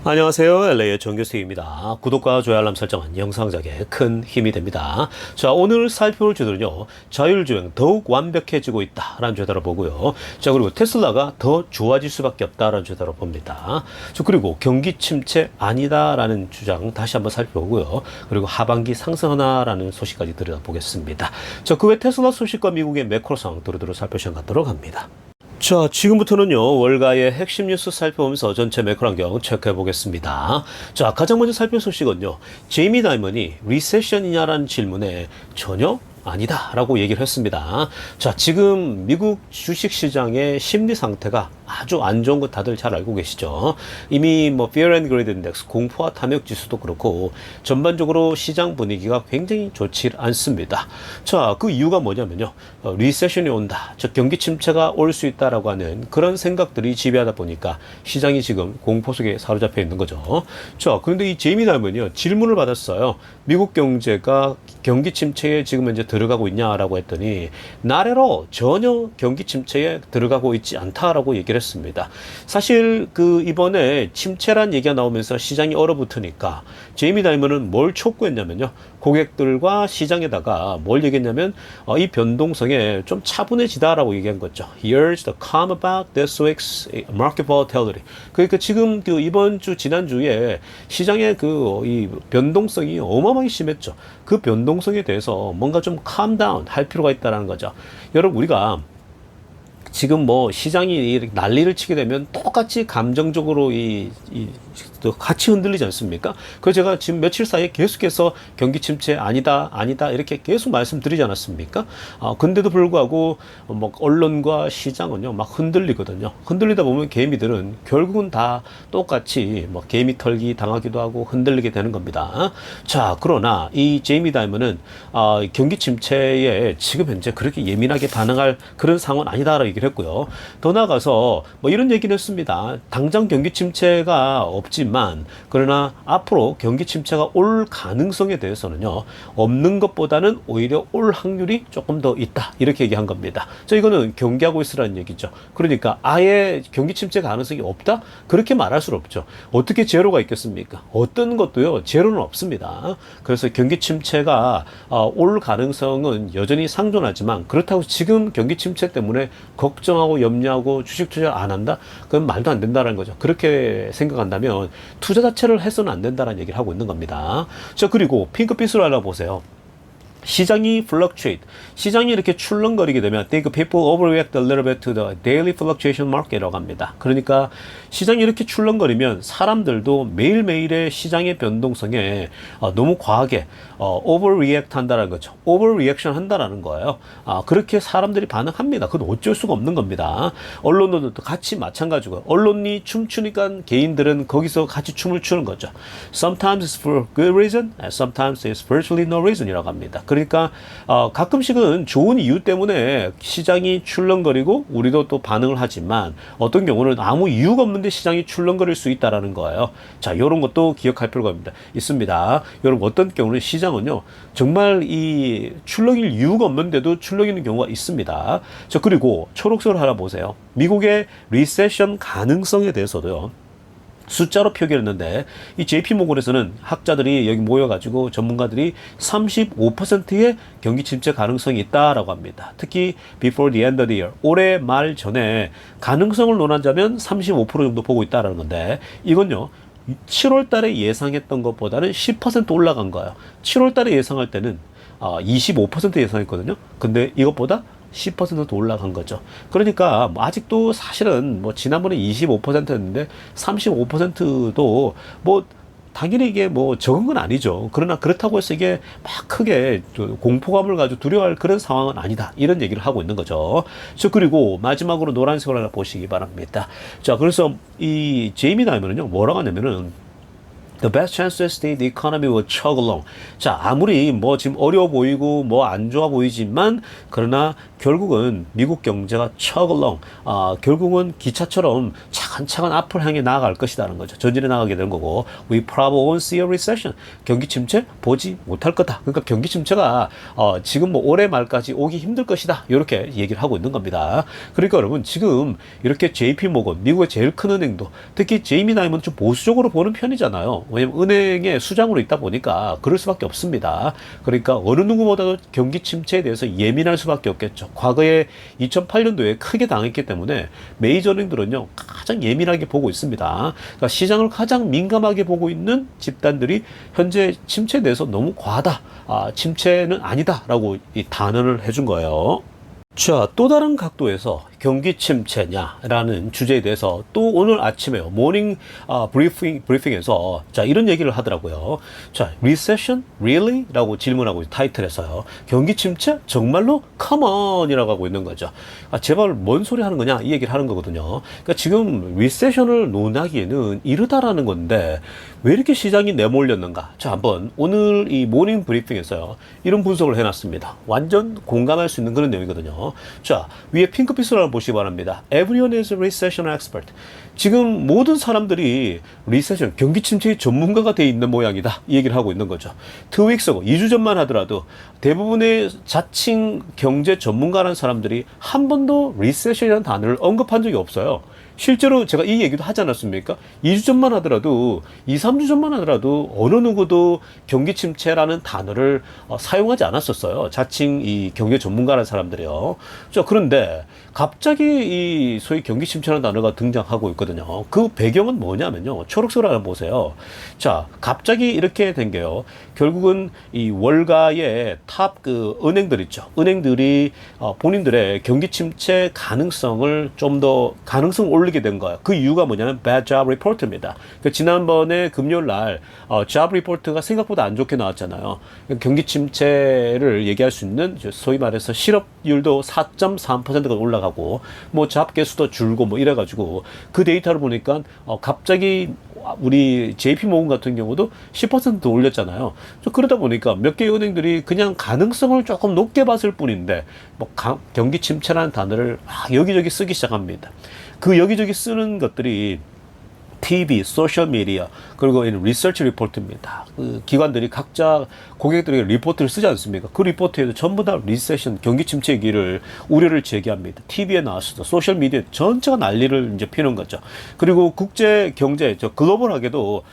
안녕하세요. LA의 정교수입니다. 구독과 좋아요 알람 설정은 영상작에 큰 힘이 됩니다. 자, 오늘 살펴볼 주제는요. 자율주행 더욱 완벽해지고 있다라는 주제로 보고요. 자, 그리고 테슬라가 더 좋아질 수밖에 없다라는 주제로 봅니다. 자, 그리고 경기 침체 아니다라는 주장 다시 한번 살펴보고요. 그리고 하반기 상승하나라는 소식까지 들여다보겠습니다. 자, 그 외 테슬라 소식과 미국의 매크로상 두루두루 살펴보시는 갖도록 합니다. 자, 지금부터는요, 월가의 핵심 뉴스 살펴보면서 전체 매크로 환경 체크해 보겠습니다. 자, 가장 먼저 살펴볼 소식은요, 제이미 다이먼이 리세션이냐라는 질문에 전혀 아니다 라고 얘기를 했습니다. 자, 지금 미국 주식시장의 심리 상태가 아주 안 좋은 거 다들 잘 알고 계시죠. 이미 뭐 Fear and Greed Index, 공포와 탐욕 지수도 그렇고 전반적으로 시장 분위기가 굉장히 좋지 않습니다. 자, 그 이유가 뭐냐면요, 리세션이 온다, 즉 경기 침체가 올 수 있다라고 하는 그런 생각들이 지배하다 보니까 시장이 지금 공포 속에 사로잡혀 있는 거죠. 자, 그런데 이 제이미 다이먼이요, 질문을 받았어요. 미국 경제가 경기 침체에 지금 현재 들어가고 있냐라고 했더니 나래로 전혀 경기 침체에 들어가고 있지 않다라고 얘기를 했습니다. 사실 그 이번에 침체란 얘기가 나오면서 시장이 얼어붙으니까 제이미 다이먼은 뭘 촉구했냐면요, 고객들과 시장에다가 뭘 얘기했냐면 이 변동성에 좀 차분해지다라고 얘기한 거죠. He urged the calm about this week's market volatility. 그러니까 지금 그 이번 주 지난주에 시장의 그 이 변동성이 어마어마하게 심했죠. 그 변동성에 대해서 뭔가 좀 calm down 할 필요가 있다는 거죠. 여러분, 우리가 지금 뭐 시장이 난리를 치게 되면 똑같이 감정적으로 또 같이 흔들리지 않습니까? 그래서 제가 지금 며칠 사이에 계속해서 경기 침체 아니다, 아니다 이렇게 계속 말씀드리지 않았습니까? 근데도 불구하고 뭐 언론과 시장은요 막 흔들리거든요. 흔들리다 보면 개미들은 결국은 다 똑같이 뭐 개미 털기 당하기도 하고 흔들리게 되는 겁니다. 자, 그러나 이 제이미 다이먼은 경기 침체에 지금 현재 그렇게 예민하게 반응할 그런 상황은 아니다라고 얘기를 했고요. 더 나아가서 뭐 이런 얘기를 했습니다. 당장 경기 침체가 없지만 그러나 앞으로 경기 침체가 올 가능성에 대해서는요, 없는 것보다는 오히려 올 확률이 조금 더 있다 이렇게 얘기한 겁니다. 자, 이거는 경계하고 있으라는 얘기죠. 그러니까 아예 경기 침체 가능성이 없다? 그렇게 말할 수 없죠. 어떻게 제로가 있겠습니까? 어떤 것도요 제로는 없습니다. 그래서 경기 침체가 올 가능성은 여전히 상존하지만 그렇다고 지금 경기 침체 때문에 걱정하고 염려하고 주식 투자 안 한다? 그건 말도 안 된다는 거죠. 그렇게 생각한다면 투자 자체를 해서는 안 된다는 얘기를 하고 있는 겁니다. 자, 그리고 핑크빛으로 알아보세요. 시장이 fluctuate, 시장이 이렇게 출렁거리게 되면 I think people overreact a little bit to the daily fluctuation market이라고 합니다. 그러니까 시장이 이렇게 출렁거리면 사람들도 매일매일의 시장의 변동성에 너무 과하게 overreact 한다는 거죠. overreaction 한다라는 거예요. 그렇게 사람들이 반응합니다. 그건 어쩔 수가 없는 겁니다. 언론도 같이 마찬가지고, 언론이 춤추니까 개인들은 거기서 같이 춤을 추는 거죠. Sometimes it's for good reason, and sometimes it's virtually no reason이라고 합니다. 그러니까 가끔씩은 좋은 이유 때문에 시장이 출렁거리고 우리도 또 반응을 하지만 어떤 경우는 아무 이유가 없는데 시장이 출렁거릴 수 있다라는 거예요. 자, 이런 것도 기억할 필요가 있습니다. 여러분, 어떤 경우는 시장은요 정말 이 출렁일 이유가 없는데도 출렁이는 경우가 있습니다. 자, 그리고 초록색을 하나 보세요. 미국의 리세션 가능성에 대해서도요 숫자로 표기를 했는데, 이 JP모건에서는 학자들이 여기 모여가지고 전문가들이 35%의 경기 침체 가능성이 있다라고 합니다. 특히 before the end of the year, 올해 말 전에 가능성을 논하자면 35% 정도 보고 있다라는 건데, 이건요 7월 달에 예상했던 것보다는 10% 올라간 거예요. 7월 달에 예상할 때는 25% 예상했거든요. 근데 이것보다 10%도 올라간 거죠. 그러니까 아직도 사실은 뭐 지난번에 25%였는데 35%도 뭐 당연히 이게 뭐 적은 건 아니죠. 그러나 그렇다고 해서 이게 막 크게 공포감을 가지고 두려워할 그런 상황은 아니다, 이런 얘기를 하고 있는 거죠. 자, 그리고 마지막으로 노란색을 하나 보시기 바랍니다. 자, 그래서 이 제이미 다이먼은요 뭐라고 하냐면은 The best chance is the economy will chug along. 자, 아무리 뭐 지금 어려워 보이고 뭐 안 좋아 보이지만 그러나 결국은 미국 경제가 chug along, 결국은 기차처럼 차근차근 앞을 향해 나아갈 것이라는 거죠. 전진해 나가게 되는 거고, we probably won't see a recession. 경기 침체 보지 못할 거다. 그러니까 경기 침체가 지금 뭐 올해 말까지 오기 힘들 것이다. 이렇게 얘기를 하고 있는 겁니다. 그러니까 여러분 지금 이렇게 JP 모건, 미국의 제일 큰 은행도 특히 제이미 다이먼 좀 보수적으로 보는 편이잖아요. 왜냐면 은행의 수장으로 있다 보니까 그럴 수밖에 없습니다. 그러니까 어느 누구보다도 경기 침체에 대해서 예민할 수밖에 없겠죠. 과거에 2008년도에 크게 당했기 때문에 메이저 은행들은요 가장 예민하게 보고 있습니다. 그러니까 시장을 가장 민감하게 보고 있는 집단들이 현재 침체에 대해서 너무 과하다, 침체는 아니다라고 이 단언을 해준 거예요. 자, 또 다른 각도에서 경기 침체냐라는 주제에 대해서 또 오늘 아침에요. 모닝 브리핑에서 자, 이런 얘기를 하더라고요. 자, recession? Really? 라고 질문하고 타이틀에서요. 경기 침체? 정말로? Come on! 이라고 하고 있는 거죠. 제발 뭔 소리 하는 거냐? 이 얘기를 하는 거거든요. 그러니까 지금 recession을 논하기에는 이르다라는 건데 왜 이렇게 시장이 내몰렸는가? 자, 한번 오늘 이 모닝 브리핑에서요. 이런 분석을 해놨습니다. 완전 공감할 수 있는 그런 내용이거든요. 자, 위에 핑크빛으로 한번 보시기 바랍니다. Everyone is a recession expert. 지금 모든 사람들이 리세션, 경기 침체의 전문가가 돼 있는 모양이다. 이 얘기를 하고 있는 거죠. 2weeks ago, 2주 전만 하더라도 대부분의 자칭 경제 전문가라는 사람들이 한 번도 리세션이라는 단어를 언급한 적이 없어요. 실제로 제가 이 얘기도 하지 않았습니까? 2주 전만 하더라도, 2, 3주 전만 하더라도 어느 누구도 경기 침체라는 단어를 사용하지 않았었어요. 자칭 이 경제 전문가라는 사람들이요. 자, 그런데 갑자기 이 소위 경기 침체라는 단어가 등장하고 있거든요. 그 배경은 뭐냐면요. 초록색으로 한번 보세요. 자, 갑자기 이렇게 된 게요. 결국은 이 월가의 탑 그 은행들 있죠. 은행들이 본인들의 경기 침체 가능성을 좀 더 가능성을 올리게 된 거예요. 그 이유가 뭐냐면 bad job report입니다. 그 지난번에 금요일 날 job report가 생각보다 안 좋게 나왔잖아요. 경기 침체를 얘기할 수 있는 소위 말해서 실업률도 4.3%가 올라가고 뭐 잡 개수도 줄고 뭐 이래가지고 그 데이터를 보니까 갑자기 우리 JP 모건 같은 경우도 10% 올렸잖아요. 그러다 보니까 몇 개 은행들이 그냥 가능성을 조금 높게 봤을 뿐인데 뭐 경기 침체라는 단어를 여기저기 쓰기 시작합니다. 그 여기저기 쓰는 것들이 TV, 소셜미디어, 그리고 리서치 리포트입니다. 그 기관들이 각자 고객들에게 리포트를 쓰지 않습니까? 그 리포트에도 전부 다 리세션, 경기 침체 얘기를, 우려를 제기합니다. TV에 나왔어도, 소셜미디어 전체가 난리를 이제 피는 거죠. 그리고 국제 경제, 글로벌하게도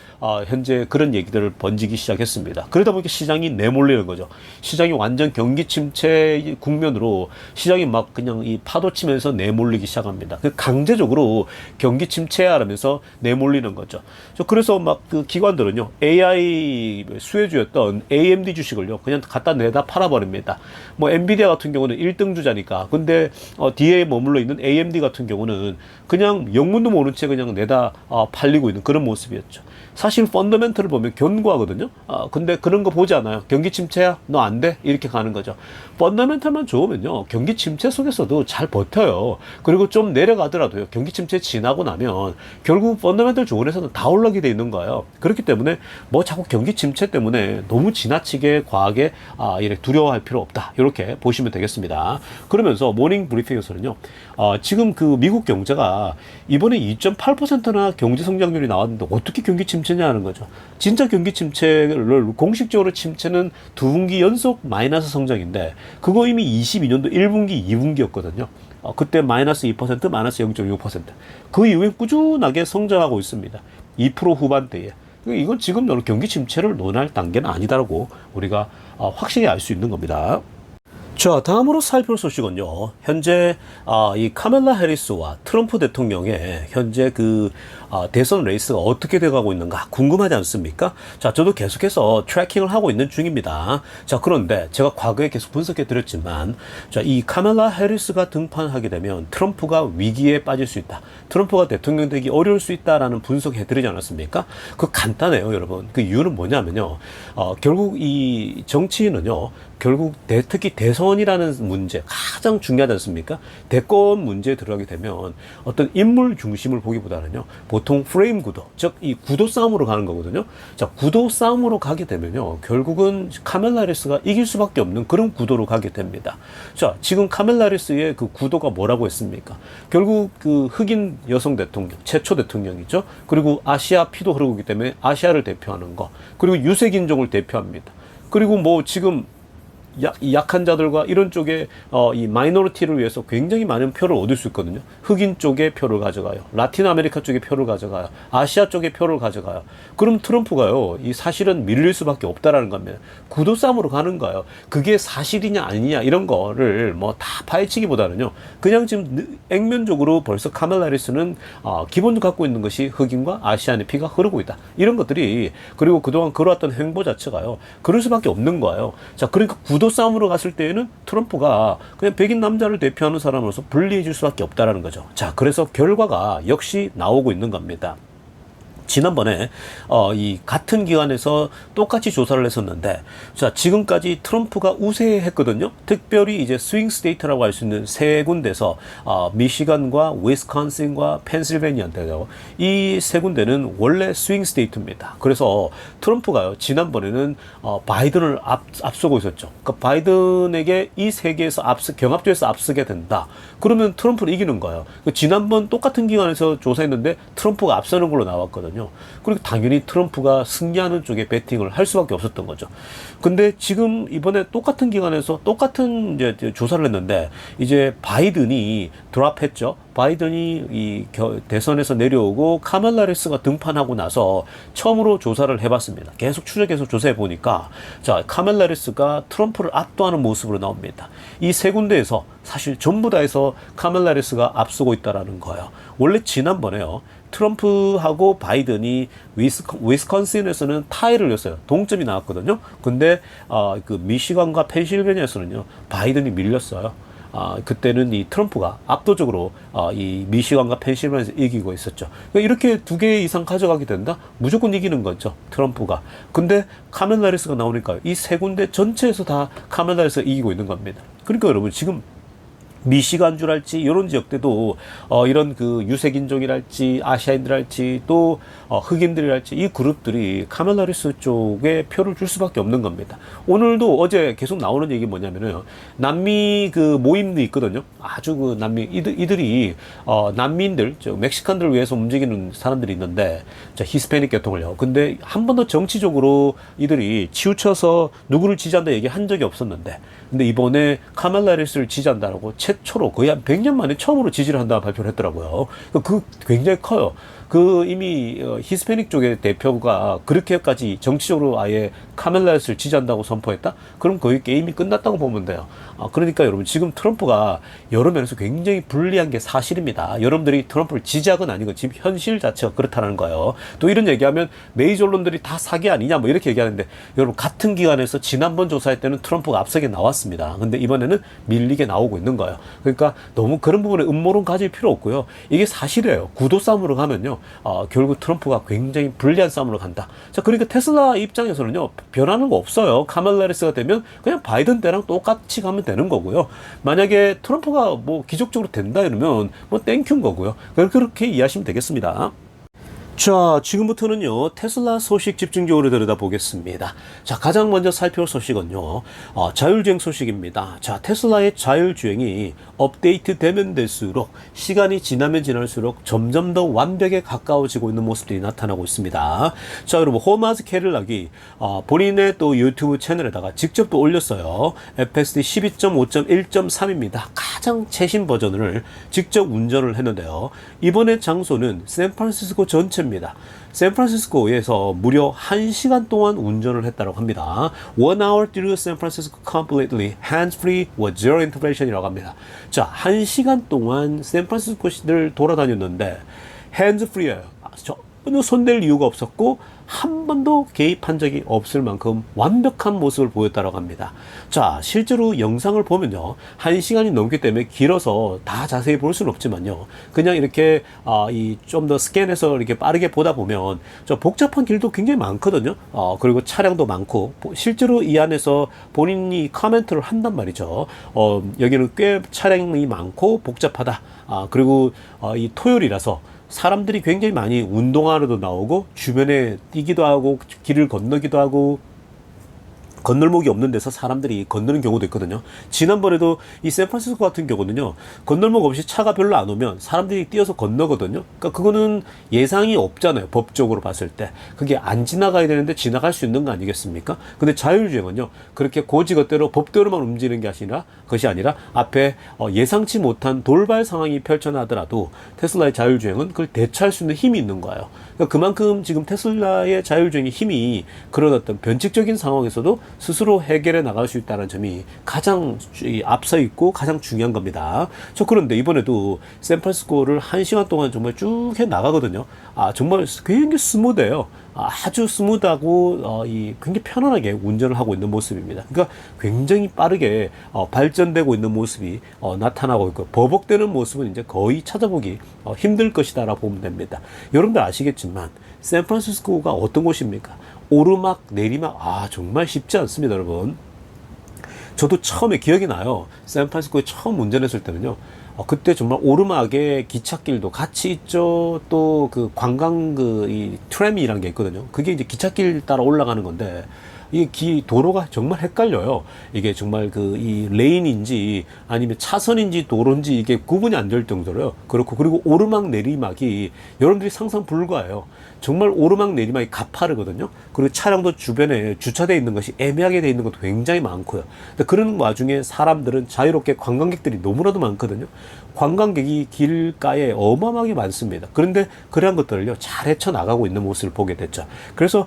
현재 그런 얘기들을 번지기 시작했습니다. 그러다 보니까 시장이 내몰리는 거죠. 시장이 완전 경기 침체 국면으로 시장이 막 그냥 이 파도 치면서 내몰리기 시작합니다. 강제적으로 경기 침체하라면서 내몰리는 거죠. 그래서 막 그 기관들은요, AI 수혜주였던 AMD 주식을요, 그냥 갖다 내다 팔아버립니다. 뭐 엔비디아 같은 경우는 1등 주자니까. 근데 뒤에 머물러 있는 AMD 같은 경우는 그냥 영문도 모른 채 그냥 내다 팔리고 있는 그런 모습이었죠. 사실 펀더멘털을 보면 견고하거든요. 근데 그런 거 보지 않아요. 경기 침체야? 너 안 돼? 이렇게 가는 거죠. 펀더멘털만 좋으면요, 경기 침체 속에서도 잘 버텨요. 그리고 좀 내려가더라도요, 경기 침체 지나고 나면 결국 펀더멘털 좋은 회사는 다 올라가게 돼 있는 거예요. 그렇기 때문에 뭐 자꾸 경기 침체 때문에 너무 지나치게 과하게 이렇게 두려워할 필요 없다. 이렇게 보시면 되겠습니다. 그러면서 모닝 브리핑에서는요, 지금 그 미국 경제가 이번에 2.8%나 경제 성장률이 나왔는데 어떻게 경기 침체냐는 거죠. 진짜 경기 침체를 공식적으로 침체는 2분기 연속 마이너스 성장인데 그거 이미 22년도 1분기, 2분기였거든요. 그때 마이너스 2%, 마이너스 0.6%. 그 이후에 꾸준하게 성장하고 있습니다. 2% 후반대에. 이건 지금 경기 침체를 논할 단계는 아니다라고 우리가 확실히 알 수 있는 겁니다. 자, 다음으로 살펴볼 소식은요, 현재 이 카멜라 해리스와 트럼프 대통령의 현재 그 대선 레이스가 어떻게 돼가고 있는가 궁금하지 않습니까? 자, 저도 계속해서 트래킹을 하고 있는 중입니다. 자, 그런데 제가 과거에 계속 분석해 드렸지만, 자, 이 카멜라 해리스가 등판하게 되면 트럼프가 위기에 빠질 수 있다, 트럼프가 대통령 되기 어려울 수 있다라는 분석해 드리지 않았습니까? 그 간단해요, 여러분. 그 이유는 뭐냐면요, 결국 이 정치인은요, 결국 특히 대선 대선이라는 문제 가장 중요하지 않습니까? 대권 문제에 들어가게 되면 어떤 인물 중심을 보기보다는요, 보통 프레임 구도, 즉 이 구도 싸움으로 가는 거거든요. 자, 구도 싸움으로 가게 되면요, 결국은 카멜라 해리스가 이길 수밖에 없는 그런 구도로 가게 됩니다. 자, 지금 카멜라 해리스의 그 구도가 뭐라고 했습니까? 결국 그 흑인 여성 대통령, 최초 대통령이죠. 그리고 아시아 피도 흐르고 있기 때문에 아시아를 대표하는 거, 그리고 유색인종을 대표합니다. 그리고 뭐 지금 약한 자들과 이런 쪽에 이 마이너리티를 위해서 굉장히 많은 표를 얻을 수 있거든요. 흑인 쪽에 표를 가져가요. 라틴 아메리카 쪽에 표를 가져가요. 아시아 쪽에 표를 가져가요. 그럼 트럼프가요, 이 사실은 밀릴 수밖에 없다라는 겁니다. 구도 싸움으로 가는 거예요. 그게 사실이냐 아니냐 이런 거를 뭐 다 파헤치기보다는요, 그냥 지금 액면적으로 벌써 카멜라 해리스는 기본적으로 갖고 있는 것이 흑인과 아시안의 피가 흐르고 있다. 이런 것들이, 그리고 그동안 걸어왔던 행보 자체가요, 그럴 수밖에 없는 거예요. 자, 그러니까 구도 싸움으로 갔을 때에는 트럼프가 그냥 백인 남자를 대표하는 사람으로서 불리해질 수밖에 없다라는 거죠. 자, 그래서 결과가 역시 나오고 있는 겁니다. 지난번에 이 같은 기관에서 똑같이 조사를 했었는데, 자, 지금까지 트럼프가 우세했거든요. 특별히 이제 스윙 스테이트라고 할 수 있는 세 군데서 미시간과 위스콘신과 펜실베니아인데요, 이 세 군데는 원래 스윙 스테이트입니다. 그래서 트럼프가요, 지난번에는 바이든을 앞서고 있었죠. 그러니까 바이든에게 이 세 개에서 경합조에서 앞서게 된다, 그러면 트럼프는 이기는 거예요. 지난번 똑같은 기관에서 조사했는데 트럼프가 앞서는 걸로 나왔거든요. 그리고 당연히 트럼프가 승리하는 쪽에 배팅을 할 수밖에 없었던 거죠. 근데 지금 이번에 똑같은 기관에서 똑같은 이제 조사를 했는데, 이제 바이든이 드랍했죠. 바이든이 이 대선에서 내려오고 카멜라 해리스가 등판하고 나서 처음으로 조사를 해봤습니다. 계속 추적해서 조사해 보니까, 자, 카멜라 해리스가 트럼프를 압도하는 모습으로 나옵니다. 이 세 군데에서 사실 전부 다에서 카멜라 해리스가 앞서고 있다라는 거예요. 원래 지난번에요, 트럼프하고 바이든이 위스콘신에서는 타이를 였어요. 동점이 나왔거든요. 근데 그 미시간과 펜실베니아에서는요, 바이든이 밀렸어요. 그때는 이 트럼프가 압도적으로 이 미시간과 펜실베니아에서 이기고 있었죠. 그러니까 이렇게 두 개 이상 가져가게 된다? 무조건 이기는 거죠, 트럼프가. 근데 카멜라 해리스가 나오니까 이 세 군데 전체에서 다 카멜라 해리스가 이기고 있는 겁니다. 그러니까 여러분, 지금 미시간주랄지 이런 지역대도 이런 그 유색인종이랄지 아시아인들랄지 또 흑인들이랄지 이 그룹들이 카멜라 해리스 쪽에 표를 줄 수밖에 없는 겁니다. 오늘도 어제 계속 나오는 얘기 뭐냐면은, 남미 그 모임도 있거든요. 아주 그 남미 이들이 난민들, 멕시칸들을 위해서 움직이는 사람들이 있는데, 자, 히스패닉 계통을요. 근데 한 번도 정치적으로 이들이 치우쳐서 누구를 지지한다 얘기 한 적이 없었는데, 근데 이번에 카멜라 해리스를 지지한다라고 최초로 거의 한 100년 만에 처음으로 지지를 한다 발표를 했더라고요. 그 굉장히 커요. 그 이미 히스패닉 쪽의 대표가 그렇게까지 정치적으로 아예 카멜라 해리스를 지지한다고 선포했다? 그럼 거의 게임이 끝났다고 보면 돼요. 그러니까 여러분, 지금 트럼프가 여러 면에서 굉장히 불리한 게 사실입니다. 여러분들이 트럼프를 지지하건 아니건 지금 현실 자체가 그렇다는 거예요. 또 이런 얘기하면 메이저 언론들이 다 사기 아니냐 뭐 이렇게 얘기하는데, 여러분, 같은 기관에서 지난번 조사할 때는 트럼프가 앞서게 나왔습니다. 근데 이번에는 밀리게 나오고 있는 거예요. 그러니까 너무 그런 부분에 음모론 가질 필요 없고요. 이게 사실이에요. 구도 싸움으로 가면요, 결국 트럼프가 굉장히 불리한 싸움으로 간다. 자, 그러니까 테슬라 입장에서는요, 변하는 거 없어요. 카멜라 해리스가 되면 그냥 바이든 때랑 똑같이 가면 되는 거고요. 만약에 트럼프가 뭐 기적적으로 된다 이러면 뭐 땡큐인 거고요. 그렇게 이해하시면 되겠습니다. 자, 지금부터는요, 테슬라 소식 집중적으로 들여다보겠습니다. 자, 가장 먼저 살펴볼 소식은요, 자율주행 소식입니다. 자, 테슬라의 자율주행이 업데이트 되면 될수록, 시간이 지나면 지날수록 점점 더 완벽에 가까워지고 있는 모습들이 나타나고 있습니다. 자, 여러분, 호마즈 캐딜락이 본인의 또 유튜브 채널에다가 직접 또 올렸어요. FSD 12.5.1.3입니다. 가장 최신 버전을 직접 운전을 했는데요. 이번에 장소는 샌프란시스코 전체입니다. 샌프란시스코에서 무려 1시간 동안 운전을 했다고 합니다. 1 hour through San Francisco completely hands-free with zero intervention이라고 합니다. 자, 1시간 동안 샌프란시스코를 돌아다녔는데 hands-free예요. 전혀 손댈 이유가 없었고 한 번도 개입한 적이 없을 만큼 완벽한 모습을 보였다고 합니다. 자, 실제로 영상을 보면요, 1시간이 넘기 때문에 길어서 다 자세히 볼 수는 없지만요, 그냥 이렇게 좀 더 스캔해서 이렇게 빠르게 보다 보면 저 복잡한 길도 굉장히 많거든요. 그리고 차량도 많고 실제로 이 안에서 본인이 코멘트를 한단 말이죠. 여기는 꽤 차량이 많고 복잡하다. 그리고 이 토요일이라서 사람들이 굉장히 많이 운동하러도 나오고 주변에 뛰기도 하고 길을 건너기도 하고 건널목이 없는 데서 사람들이 건너는 경우도 있거든요. 지난번에도 이 샌프란시스코 같은 경우는요, 건널목 없이 차가 별로 안 오면 사람들이 뛰어서 건너거든요. 그러니까 그거는 예상이 없잖아요, 법적으로 봤을 때. 그게 안 지나가야 되는데 지나갈 수 있는 거 아니겠습니까? 근데 자율주행은요, 그렇게 고지것대로 법대로만 움직이는 것이 아니라 앞에 예상치 못한 돌발 상황이 펼쳐나더라도 테슬라의 자율주행은 그걸 대처할 수 있는 힘이 있는 거예요. 그러니까 그만큼 지금 테슬라의 자율주행의 힘이 그런 어떤 변칙적인 상황에서도 스스로 해결해 나갈 수 있다는 점이 가장 앞서 있고 가장 중요한 겁니다. 그런데 이번에도 샌프란시스코를 1시간 동안 정말 쭉 해 나가거든요. 정말 굉장히 스무드해요. 아주 스무드하고 굉장히 편안하게 운전을 하고 있는 모습입니다. 그러니까 굉장히 빠르게 발전되고 있는 모습이 나타나고 있고, 버벅대는 모습은 이제 거의 찾아보기 힘들 것이다라고 보면 됩니다. 여러분들 아시겠지만 샌프란시스코가 어떤 곳입니까? 오르막 내리막 정말 쉽지 않습니다, 여러분. 저도 처음에 기억이 나요. 샌프란시스코에 처음 운전했을 때는요, 그때 정말 오르막에 기찻길도 같이 있죠. 또 그 관광 이 트램이라는 게 있거든요. 그게 이제 기찻길 따라 올라가는 건데, 이 도로가 정말 헷갈려요. 이게 정말 이 레인인지 아니면 차선인지 도로인지 이게 구분이 안 될 정도로요. 그리고 오르막 내리막이 여러분들이 상상 불가해요. 정말 오르막 내리막이 가파르거든요. 그리고 차량도 주변에 주차되어 있는 것이 애매하게 되어 있는 것도 굉장히 많고요. 그런 와중에 사람들은 자유롭게, 관광객들이 너무나도 많거든요. 관광객이 길가에 어마어마하게 많습니다. 그런데 그러한 것들을요, 잘 헤쳐나가고 있는 모습을 보게 됐죠. 그래서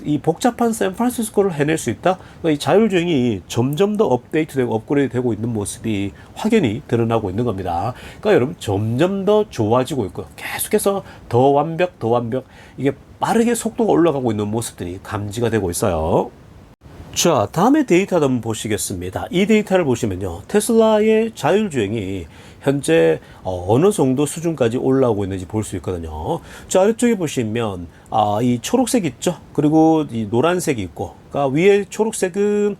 이 복잡한 샌프란시스코를 해낼 수 있다. 이 자율주행이 점점 더 업데이트되고 업그레이드 되고 있는 모습이 확연히 드러나고 있는 겁니다. 그러니까 여러분, 점점 더 좋아지고 있고 계속해서 더 완벽 이게 빠르게 속도가 올라가고 있는 모습들이 감지가 되고 있어요. 자, 다음에 데이터도 한번 보시겠습니다. 이 데이터를 보시면요, 테슬라의 자율주행이 현재 어느 정도 수준까지 올라오고 있는지 볼 수 있거든요. 자, 아래쪽에 보시면 이 초록색 있죠? 그리고 이 노란색이 있고, 그러니까 위에 초록색은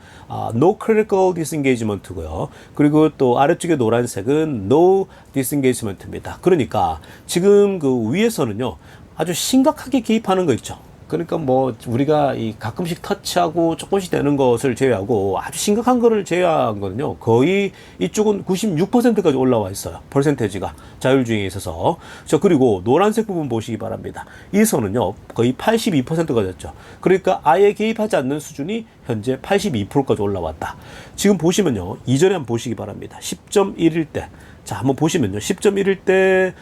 No Critical Disengagement고요. 그리고 또 아래쪽에 노란색은 No Disengagement입니다. 그러니까 지금 그 위에서는요, 아주 심각하게 개입하는 거 있죠. 그러니까 뭐 우리가 가끔씩 터치하고 조금씩 되는 것을 제외하고 아주 심각한 거를 제외한 거는요, 거의 이쪽은 96%까지 올라와 있어요. 퍼센테이지가 자율주행에 있어서. 그리고 노란색 부분 보시기 바랍니다. 이 선은요, 거의 82%가 됐죠. 그러니까 아예 개입하지 않는 수준이 현재 82%까지 올라왔다. 지금 보시면요, 이전에 한번 보시기 바랍니다. 10.1일 때. 자, 한번 보시면요, 10.1일 때,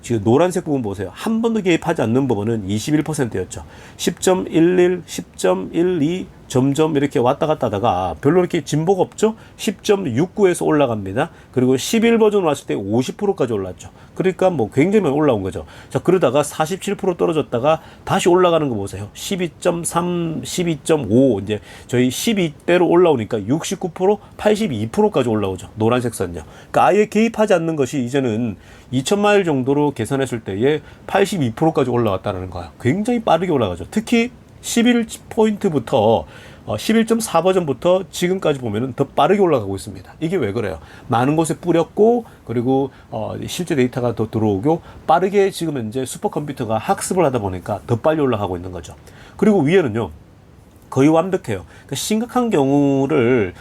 지금 노란색 부분 보세요. 한 번도 개입하지 않는 부분은 21%였죠. 10.11, 10.12, 점점 이렇게 왔다 갔다 하다가 별로 이렇게 진보가 없죠? 10.69에서 올라갑니다. 그리고 11 버전 왔을 때 50%까지 올랐죠. 그러니까 뭐 굉장히 많이 올라온 거죠. 자, 그러다가 47% 떨어졌다가 다시 올라가는 거 보세요. 12.3, 12.5, 이제 저희 12대로 올라오니까 69%, 82%까지 올라오죠. 노란색 선요. 그러니까 아예 개입하지 않는 것이 이제는 2,000마일 정도로 계산했을 때에 82%까지 올라왔다는 거예요. 굉장히 빠르게 올라가죠. 특히 11포인트부터 11.4 버전부터 지금까지 보면은 더 빠르게 올라가고 있습니다. 이게 왜 그래요? 많은 곳에 뿌렸고, 그리고 실제 데이터가 더 들어오고, 빠르게 지금 현재 슈퍼컴퓨터가 학습을 하다 보니까 더 빨리 올라가고 있는 거죠. 그리고 위에는요, 거의 완벽해요. 그러니까 심각한 경우는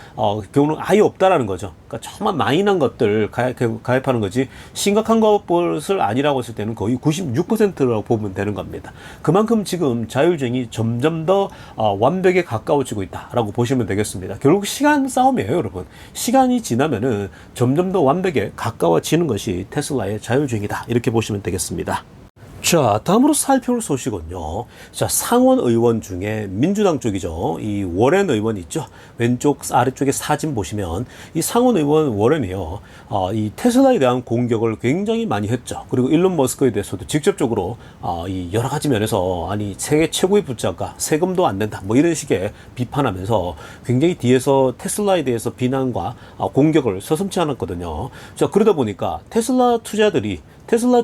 아예 없다라는 거죠. 그러니까 정말 마이너한 것들 가입하는 거지, 심각한 것을 아니라고 했을 때는 거의 96%라고 보면 되는 겁니다. 그만큼 지금 자율주행이 점점 더 완벽에 가까워지고 있다라고 보시면 되겠습니다. 결국 시간 싸움이에요, 여러분. 시간이 지나면은 점점 더 완벽에 가까워지는 것이 테슬라의 자율주행이다, 이렇게 보시면 되겠습니다. 자, 다음으로 살펴볼 소식은요. 자, 상원 의원 중에 민주당 쪽이죠. 이 워렌 의원 있죠. 왼쪽 아래쪽에 사진 보시면 이 상원 의원 워렌이요. 이 테슬라에 대한 공격을 굉장히 많이 했죠. 그리고 일론 머스크에 대해서도 직접적으로 이 여러 가지 면에서 아니 세계 최고의 부자가 세금도 안 낸다. 뭐 이런 식의 비판하면서 굉장히 뒤에서 테슬라에 대해서 비난과 공격을 서슴지 않았거든요. 자, 그러다 보니까 테슬라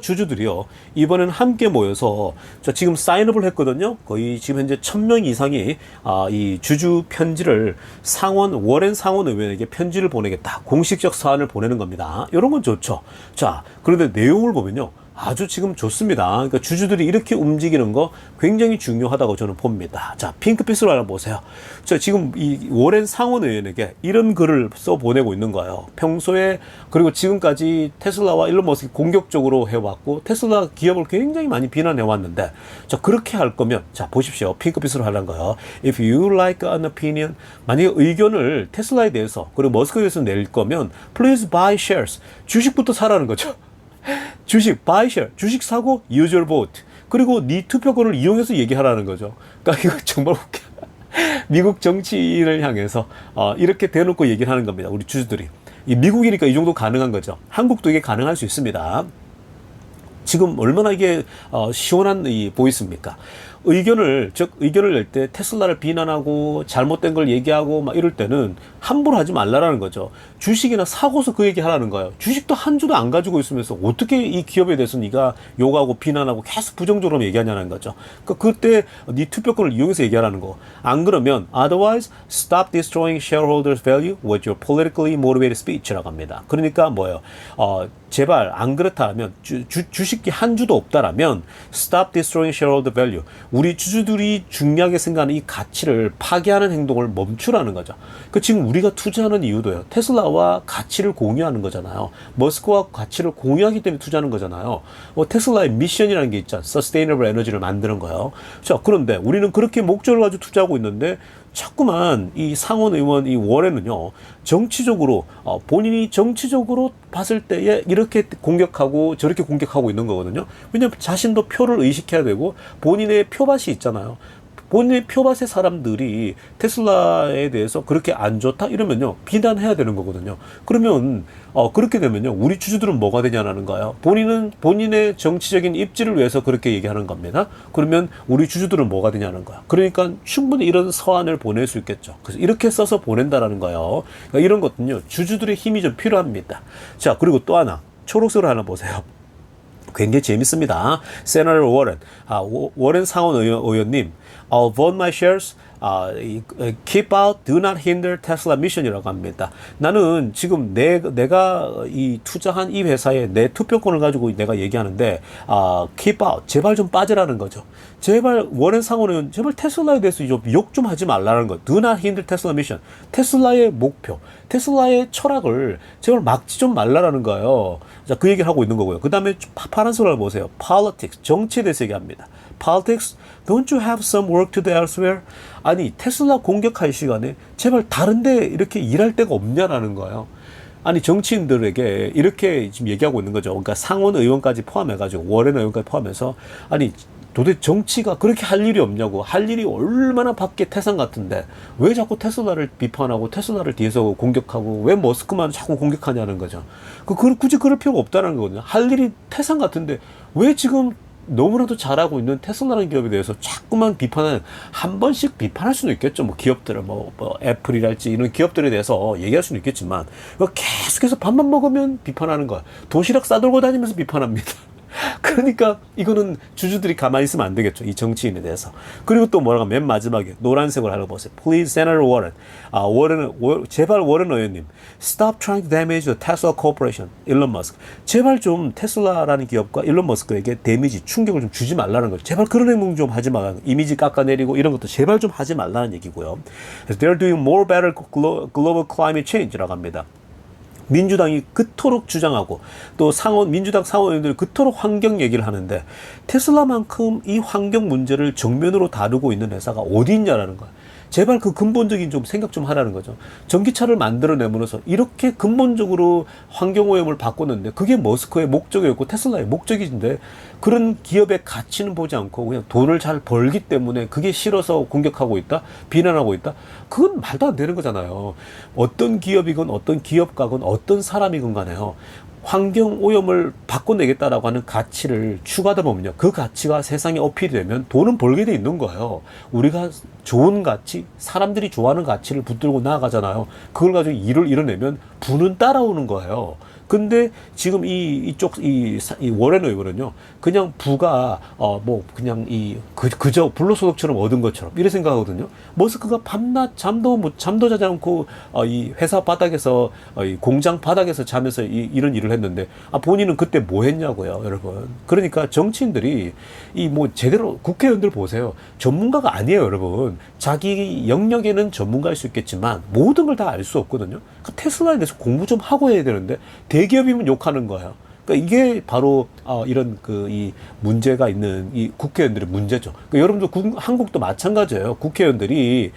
주주들이요, 이번엔 함께 모여서, 자, 지금 사인업을 했거든요. 거의 지금 현재 1000명 이상이, 이 주주 편지를 워렌 상원 의원에게 편지를 보내겠다. 공식적 사안을 보내는 겁니다. 이런 건 좋죠. 자, 그런데 내용을 보면요. 아주 지금 좋습니다. 그러니까 주주들이 이렇게 움직이는 거 굉장히 중요하다고 저는 봅니다. 자, 핑크빛으로 하나 보세요. 자, 지금 이 워렌 상원 의원에게 이런 글을 써 보내고 있는 거예요. 평소에, 그리고 지금까지 테슬라와 일론 머스크 공격적으로 해왔고, 테슬라 기업을 굉장히 많이 비난해왔는데, 자, 그렇게 할 거면, 자, 보십시오. 핑크빛으로 하는 거예요. If you like an opinion, 만약에 의견을 테슬라에 대해서, 그리고 머스크에 대해서 낼 거면, please buy shares. 주식부터 사라는 거죠. 주식, buy share, 주식 사고, use your vote. 그리고 네 투표권을 이용해서 얘기하라는 거죠. 그러니까 이거 정말 웃겨. 미국 정치인을 향해서 이렇게 대놓고 얘기를 하는 겁니다. 우리 주주들이. 이 미국이니까 이 정도 가능한 거죠. 한국도 이게 가능할 수 있습니다. 지금 얼마나 이게 시원한 보이스입니까? 의견을 낼 때 테슬라를 비난하고 잘못된 걸 얘기하고 막 이럴 때는 함부로 하지 말라라는 거죠. 주식이나 사고서 그 얘기 하라는 거예요. 주식도 한 주도 안 가지고 있으면서 어떻게 이 기업에 대해서 네가 욕하고 비난하고 계속 부정적으로 얘기하냐는 거죠. 그러니까 그때 네 투표권을 이용해서 얘기하라는 거. 안 그러면 otherwise stop destroying shareholders' value with your politically motivated speech라고 합니다. 그러니까 뭐예요? 제발 안 그렇다면 주식이 한 주도 없다라면 stop destroying shareholder value. 우리 주주들이 중요하게 생각하는 이 가치를 파괴하는 행동을 멈추라는 거죠. 그 지금 우리가 투자하는 이유도요. 테슬라와 가치를 공유하는 거잖아요. 머스크와 가치를 공유하기 때문에 투자하는 거잖아요. 테슬라의 미션이라는 게 있잖아요. Sustainable Energy를 만드는 거예요. 자, 그런데 우리는 그렇게 목적을 가지고 투자하고 있는데 자꾸만 이 상원 의원 이 워렌은요, 정치적으로 본인이 정치적으로 봤을 때에 이렇게 공격하고 저렇게 공격하고 있는 거거든요. 왜냐하면 자신도 표를 의식해야 되고 본인의 표밭이 있잖아요. 본인의 표밭의 사람들이 테슬라에 대해서 그렇게 안 좋다 이러면요, 비난해야 되는 거거든요. 그러면 그렇게 되면요, 우리 주주들은 뭐가 되냐는 거예요. 본인은 본인의 정치적인 입지를 위해서 그렇게 얘기하는 겁니다. 그러면 우리 주주들은 뭐가 되냐는 거야. 그러니까 충분히 이런 서한을 보낼 수 있겠죠. 그래서 이렇게 써서 보낸다라는 거예요. 그러니까 이런 것은요, 주주들의 힘이 좀 필요합니다. 자, 그리고 또 하나, 초록색으로 하나 보세요. 굉장히 재밌습니다. 세나터 워렌, 워렌 상원 의원님, vote my shares, keep out, do not hinder Tesla mission이라고 합니다. 나는 지금 내가 이 투자한 이 회사에 내 투표권을 가지고 내가 얘기하는데, keep out, 제발 좀 빠지라는 거죠. 제발 워렌 상원 의원, 제발 테슬라에 대해서 욕 좀 하지 말라는 거. Do not hinder Tesla mission. 테슬라의 목표, 테슬라의 철학을 제발 막지 좀 말라라는 거예요. 자, 그 얘기를 하고 있는 거고요. 그 다음에 파란색을 보세요. Politics, 정치에 대해서 얘기합니다. Politics, don't you have some work to do elsewhere? 아니, 테슬라 공격할 시간에 제발 다른데 이렇게 일할 데가 없냐라는 거예요. 아니, 정치인들에게 이렇게 지금 얘기하고 있는 거죠. 그러니까 상원 의원까지 포함해가지고, 워렌 의원까지 포함해서, 아니, 도대체 정치가 그렇게 할 일이 없냐고. 할 일이 얼마나 밖에 태산 같은데 왜 자꾸 테슬라를 비판하고 테슬라를 뒤에서 공격하고 왜 머스크만 자꾸 공격하냐는 거죠. 굳이 그럴 필요가 없다는 거거든요. 할 일이 태산 같은데 왜 지금 너무나도 잘하고 있는 테슬라라는 기업에 대해서 자꾸만 비판하는, 한 번씩 비판할 수는 있겠죠. 뭐 기업들을 뭐 애플이랄지 이런 기업들에 대해서 얘기할 수는 있겠지만 계속해서 밥만 먹으면 비판하는 거야. 도시락 싸들고 다니면서 비판합니다. 그러니까 이거는 주주들이 가만히 있으면 안 되겠죠. 이 정치인에 대해서. 그리고 또 뭐라고 맨 마지막에 노란색으로 하나 보세요. Please, Senator Warren. 제발 워렌 의원님. Stop trying to damage the Tesla Corporation. 일론 머스크. 제발 좀 테슬라라는 기업과 일론 머스크에게 데미지, 충격을 좀 주지 말라는 거죠. 제발 그런 행동 좀 하지 마. 이미지 깎아내리고 이런 것도 제발 좀 하지 말라는 얘기고요. They're doing more better global climate change라고 합니다. 민주당이 그토록 주장하고 또 민주당 상원의원들이 그토록 환경 얘기를 하는데 테슬라만큼 이 환경 문제를 정면으로 다루고 있는 회사가 어디 있냐라는 거야. 제발 그 근본적인 좀 생각 좀 하라는 거죠. 전기차를 만들어내면서 이렇게 근본적으로 환경오염을 바꿨는데 그게 머스크의 목적이었고 테슬라의 목적인데 그런 기업의 가치는 보지 않고 그냥 돈을 잘 벌기 때문에 그게 싫어서 공격하고 있다, 비난하고 있다. 그건 말도 안 되는 거잖아요. 어떤 기업이건 어떤 기업가건 어떤 사람이건 간에요. 환경 오염을 바꿔내겠다라고 하는 가치를 추구하다 보면요. 그 가치가 세상에 어필이 되면 돈은 벌게 돼 있는 거예요. 우리가 좋은 가치, 사람들이 좋아하는 가치를 붙들고 나아가잖아요. 그걸 가지고 일을 이뤄내면 부는 따라오는 거예요. 근데 지금 이 워렌 의원은요, 그냥 부가, 그냥 그저 불로소득처럼 얻은 것처럼, 이렇게 생각하거든요. 머스크가 밤낮 잠도 자지 않고, 이 회사 바닥에서, 이 공장 바닥에서 자면서 이런 일을 했는데, 본인은 그때 뭐 했냐고요, 여러분. 그러니까 정치인들이, 제대로, 국회의원들 보세요. 전문가가 아니에요, 여러분. 자기 영역에는 전문가일 수 있겠지만, 모든 걸 다 알 수 없거든요. 그 테슬라에 대해서 공부 좀 하고 해야 되는데, 대기업이면 욕하는 거예요. 그러니까 이게 바로 이런 이 문제가 있는 이 국회의원들의 문제죠. 그러니까 여러분도 한국도 마찬가지예요. 국회의원들이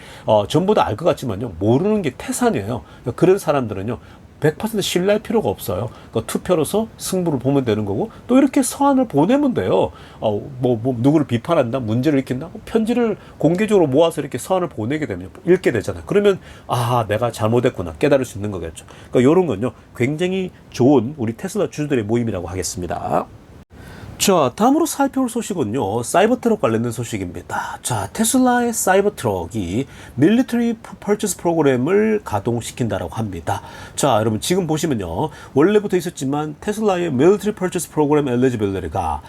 전부 다 알 것 같지만요, 모르는 게 태산이에요. 그러니까 그런 사람들은요, 100% 신뢰할 필요가 없어요. 그러니까 투표로서 승부를 보면 되는 거고, 또 이렇게 서한을 보내면 돼요. 누구를 비판한다, 문제를 일으킨다, 편지를 공개적으로 모아서 이렇게 서한을 보내게 되면 읽게 되잖아요. 그러면 내가 잘못했구나 깨달을 수 있는 거겠죠. 그러니까 이런 건요, 굉장히 좋은 우리 테슬라 주주들의 모임이라고 하겠습니다. 자, 다음으로 살펴볼 소식은요, 사이버 트럭 관련된 소식입니다. 자, 테슬라의 사이버 트럭이 밀리터리 퍼체스 프로그램을 가동시킨다라고 합니다. 자, 여러분 지금 보시면요, 원래부터 있었지만 테슬라의 밀리터리 퍼체스 프로그램 엘리지빌리티가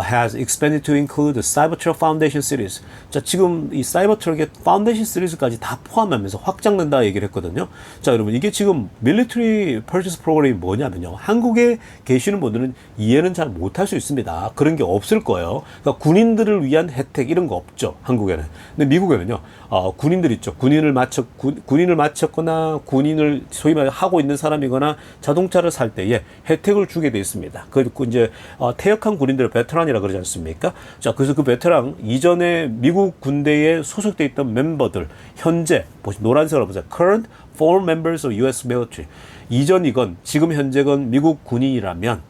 has expanded to include the Cybertruck Foundation Series. 자, 지금 이 사이버 트럭의 파운데이션 시리즈까지 다 포함하면서 확장된다 얘기를 했거든요. 자, 여러분 이게 지금 밀리터리 퍼체스 프로그램이 뭐냐면요, 한국에 계시는 분들은 이해는 잘 못할 수 있습니다. 그런 게 없을 거예요. 그러니까 군인들을 위한 혜택 이런 거 없죠, 한국에는. 근데 미국에는요, 군인들 있죠. 군인을 마쳤거나 군인을 소위 말해 하고 있는 사람이거나 자동차를 살 때에 혜택을 주게 돼 있습니다. 그리고 이제 퇴역한 군인들을 베테랑이라 그러지 않습니까? 자, 그래서 그 베테랑 이전에 미국 군대에 소속돼 있던 멤버들, 현재 노란색으로 보세요. Current foreign members of U.S. military. 이전이건 지금 현재건 미국 군인이라면,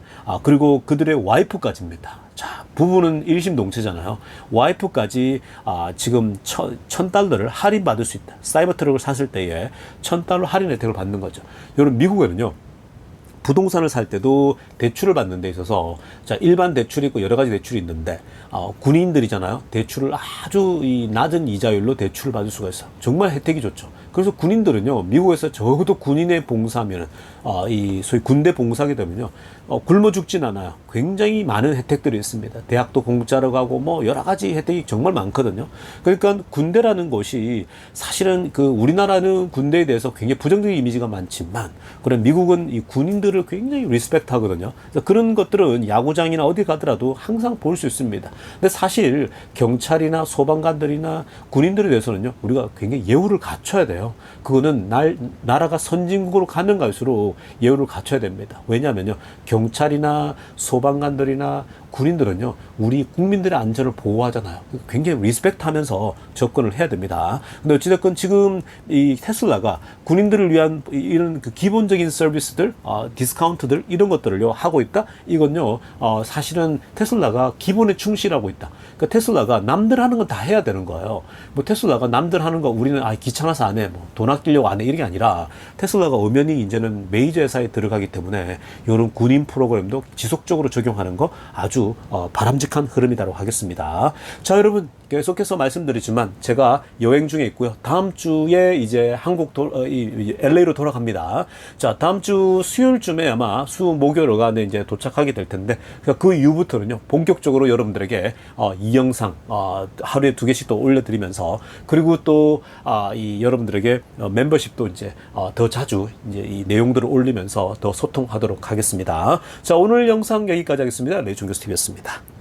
그리고 그들의 와이프까지입니다. 자, 부부는 일심동체잖아요. 와이프까지 지금 $1,000를 할인받을 수 있다. 사이버 트럭을 샀을 때에 $1,000 할인 혜택을 받는 거죠. 여러분 미국에는요, 부동산을 살 때도 대출을 받는 데 있어서, 자, 일반 대출이 있고 여러 가지 대출이 있는데, 군인들이잖아요. 대출을 아주 낮은 이자율로 대출을 받을 수가 있어요. 정말 혜택이 좋죠. 그래서 군인들은요, 미국에서 적어도 군인에 봉사하면은, 소위 군대 봉사하게 되면요, 굶어 죽진 않아요. 굉장히 많은 혜택들이 있습니다. 대학도 공짜로 가고 여러 가지 혜택이 정말 많거든요. 그러니까 군대라는 것이 사실은 우리나라는 군대에 대해서 굉장히 부정적인 이미지가 많지만, 그런 미국은 이 군인들을 굉장히 리스펙트 하거든요. 그래서 그런 것들은 야구장이나 어디 가더라도 항상 볼 수 있습니다. 근데 사실 경찰이나 소방관들이나 군인들에 대해서는요, 우리가 굉장히 예우를 갖춰야 돼요. 그거는 나라가 선진국으로 가면 갈수록 예우를 갖춰야 됩니다. 왜냐하면요, 경찰이나 소방관들이나 군인들은요, 우리 국민들의 안전을 보호하잖아요. 굉장히 리스펙트 하면서 접근을 해야 됩니다. 근데 어찌됐건 지금 이 테슬라가 군인들을 위한 이런 기본적인 서비스들, 디스카운트들, 이런 것들을요, 하고 있다? 이건요, 사실은 테슬라가 기본에 충실하고 있다. 그러니까 테슬라가 남들 하는 건 다 해야 되는 거예요. 테슬라가 남들 하는 거 우리는 귀찮아서 안 해, 돈 아끼려고 안 해, 이런 게 아니라, 테슬라가 엄연히 이제는 메이저 회사에 들어가기 때문에 이런 군인 프로그램도 지속적으로 적용하는 거 아주 바람직한 흐름이라고 하겠습니다. 자, 여러분 계속해서 말씀드리지만 제가 여행 중에 있고요. 다음 주에 이제 LA로 돌아갑니다. 자, 다음 주 수요일쯤에 아마 목요일간에 이제 도착하게 될 텐데, 그 이후부터는요, 본격적으로 여러분들에게 이 영상 하루에 2개씩 또 올려드리면서, 그리고 또 여러분들에게 멤버십도 이제 더 자주 이제 이 내용들을 올리면서 더 소통하도록 하겠습니다. 자, 오늘 영상 여기까지 하겠습니다. 레이종교수TV였습니다.